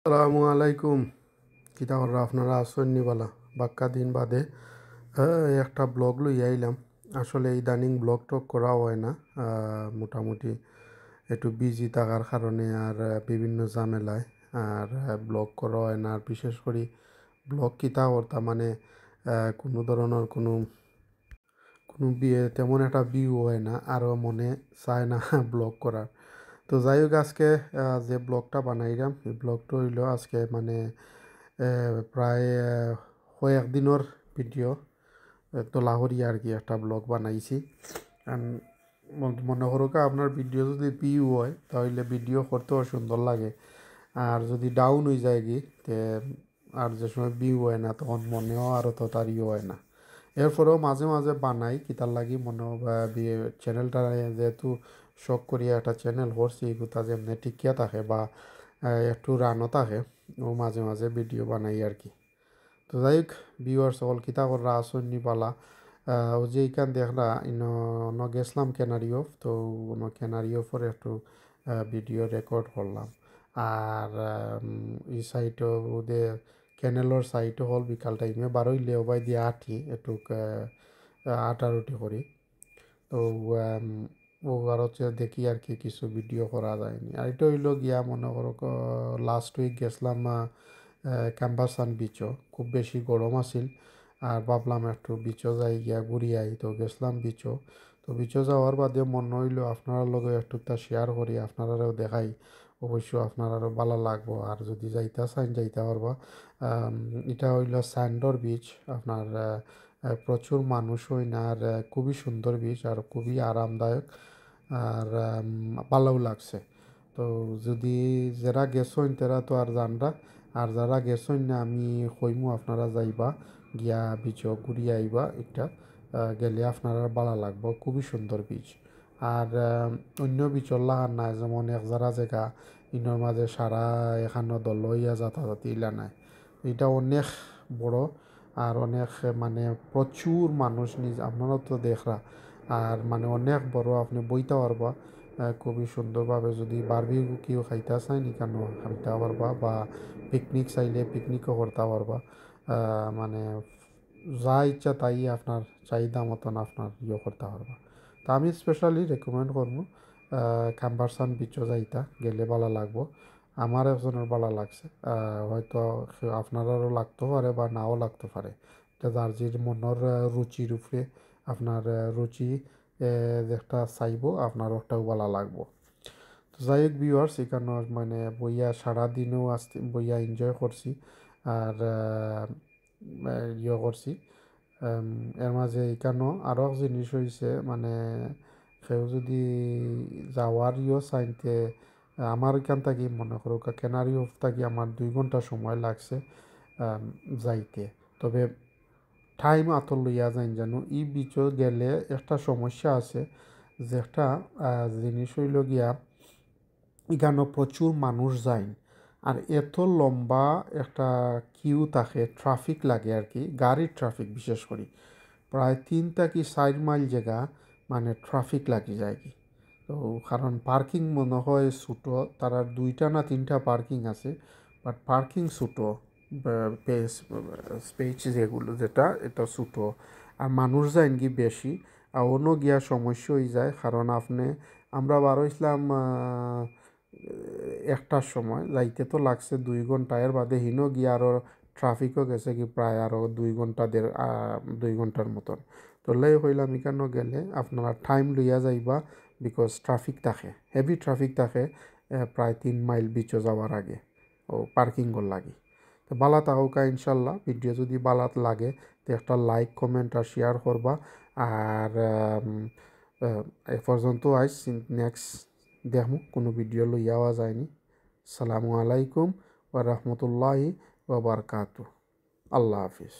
আসসালামু আলাইকুম। কিতা কররা আপনারা আসেন নিবালা বাক্কা দিন বাদে একটা ব্লগ লই আইলাম। আসলে ইদানিং ব্লগ টক করা হয় না, মোটামুটি একটু বিজি থাকার কারণে আর বিভিন্ন ঝামেলায় আর ব্লগ করা হয় না। আর বিশেষ করে ব্লগ কিতা করতাম মানে কোনো ধরনের কোনো বিয়ে তেমন একটা ভিউ হয় না, আরও মনে চায় না ব্লগ করার। তো যাই হোক, আজকে যে ব্লগটা বানাইলাম এই ব্লগটা হইল আজকে মানে প্রায় কয়েকদিনের ভিডিও তোলা করি আর কি একটা ব্লগ বানাইছি। মনে করো আপনার ভিডিও যদি ভিউ হয় তাহলে ভিডিও করতেও সুন্দর লাগে, আর যদি ডাউন হয়ে যায় কি তে আর যে সময় ভিউ হয় না তখন মনেও আরও তো তারিও হয় না। এরপরেও মাঝে মাঝে বানাই কিতার লাগি মনে চ্যানেলটা যেহেতু শখ করিয়া একটা চ্যানেল করছি কোথা যেমনি টিকিয়া থাকে বা একটু রানও থাকে, ও মাঝে মাঝে ভিডিও বানাই আর কি। তো যাই হোক, ভিউয়ার্স সকল কিতা কররা আসন্নি পালা ও যে ইকান দেখলা গেছিলাম ক্যানারিও, তো ক্যানারিও পরে একটু ভিডিও রেকর্ড করলাম। আর এই সাইটও ওদের ক্যানেলের সাইটও হল বিকাল টাইমে বারোই লেওবাই দিয়ে আঠি একটু আটারুটি করি। তো ও আর হচ্ছে দেখি আর কি কিছু ভিডিও করা যায়নি। আর এটা হইলো গিয়া মনে করো লাস্ট উইক গেছিলাম ক্যাম্বাসান বিচও, খুব বেশি গরম আছিল আর ভাবলাম একটু বিচও যাই গিয়া ঘুরি আই, তো গেছিলাম বিচও। তো বিচও যাওয়ার বাদে মনে হইলো আপনার লগে একটু তা শেয়ার করি, আপনারাও দেখাই, অবশ্য আপনারাও ভালো লাগবো। আর যদি যাইতে চান যাইতে পারবা। এটা হইল স্যান্ডর বিচ, আপনার প্রচুর মানুষ হয় না, আর খুবই সুন্দর বিচ আর খুবই আরামদায়ক, আর ভালোও লাগছে। তো যদি যারা গেছেন তারা তো আর জানরা, আর যারা গেছেন না আমি কইমু আপনারা যাইবা গিয়া বিচ ঘুরিয়ে আইবা একটা, গেলে আপনারা ভালো লাগবো, খুবই সুন্দর বিচ। আর অন্য বিচর লাগান নাই, যেমন এক যারা জায়গা ইনোর মাঝে সারা এখানো দল লইয়া যাতায়াতি ইলা নাই। এটা অনেক বড় আর অনেক মানে প্রচুর মানুষ নিজ আপনারা তো দেখরা, আর মানে অনেক বড়, আপনি বইতে পারবা খুবই সুন্দরভাবে। যদি বারবিকিউ খাইতে চাই কেন খাইতে পারবা, বা পিকনিক চাইলে পিকনিকও করতে পারবা। মানে যা ইচ্ছা তাই আপনার চাহিদা মতন আপনার করতে পারবা। তা আমি স্পেশালি রেকমেন্ড করবো ক্যাম্বারসান বিচও যাইতা, গেলে ভালো লাগবো। আমার একজনের ভালো লাগছে, হয়তো আপনারও লাগতে পারে বা নাও লাগতে পারে। এটা যার যে মনের রুচির উপরে আপনার রুচি একটা চাইব, আপনার ওটাও ভালো লাগবো। তো যাই হোক ভিউয়ার্স, এখানে মানে বইয়া সারাদিনও আসতে বইয়া এনজয় করছি আর করছি। এর মাঝে এখানেও আরও জিনিস হয়েছে, মানে কেউ যদি যাওয়ার চাইতে আমার এখান থাকি মনে করো কেনারি অফ থাকি আমার 2 ঘন্টা সময় লাগছে যাইতে। তবে টাইম আত লইয়া যাইন জানো ই বিচও গেলে একটা সমস্যা আছে, যে একটা জিনিস হইল গিয়া এখানে প্রচুর মানুষ যায়, আর এত লম্বা একটা কিউ থাকে, ট্রাফিক লাগে আর কি, গাড়ির ট্রাফিক বিশেষ করে প্রায় 3 থেকে 4 মাইল জায়গা মানে ট্রাফিক লাগি যায় কি। তো কারণ পার্কিং মনে হয় ছোটো, তারা 2টা না 3টা পার্কিং আছে, বাট পার্কিং ছোটো, স্পেস যেগুলো যেটা এটা ছোটো, আর মানুষ যায় কি বেশি, আর অন্য গিয়া সমস্যা হয়ে যায়। কারণ আমরা বার হইছিলাম 1টার সময়, যাইতে তো লাগছে 2 ঘন্টা, এর বাদে হিনো গিয়া আরও ট্রাফিকও গেছে কি প্রায় আরও 2 ঘন্টা 2 ঘন্টার মতন। তো লাই হইলাম এখানেও গেলে আপনারা টাইম লইয়া যাইবা, বিকজ ট্রাফিক থাকে, হেভি ট্রাফিক থাকে প্রায় 3 মাইল বিচও যাওয়ার আগে ও পার্কিংও লাগে। তো বালা থাকুকা ইনশাল্লাহ, ভিডিও যদি বালাত লাগে তো একটা লাইক কমেন্ট আর শেয়ার করবা। আর এ পর্যন্ত আইস, নেক্সট দেখমু কোনো ভিডিও লইয়াওয়া যায়নি। সালামু আলাইকুম ওয়া রাহমাতুল্লাহি ওয়া বারাকাতুহু। আল্লাহ হাফিজ।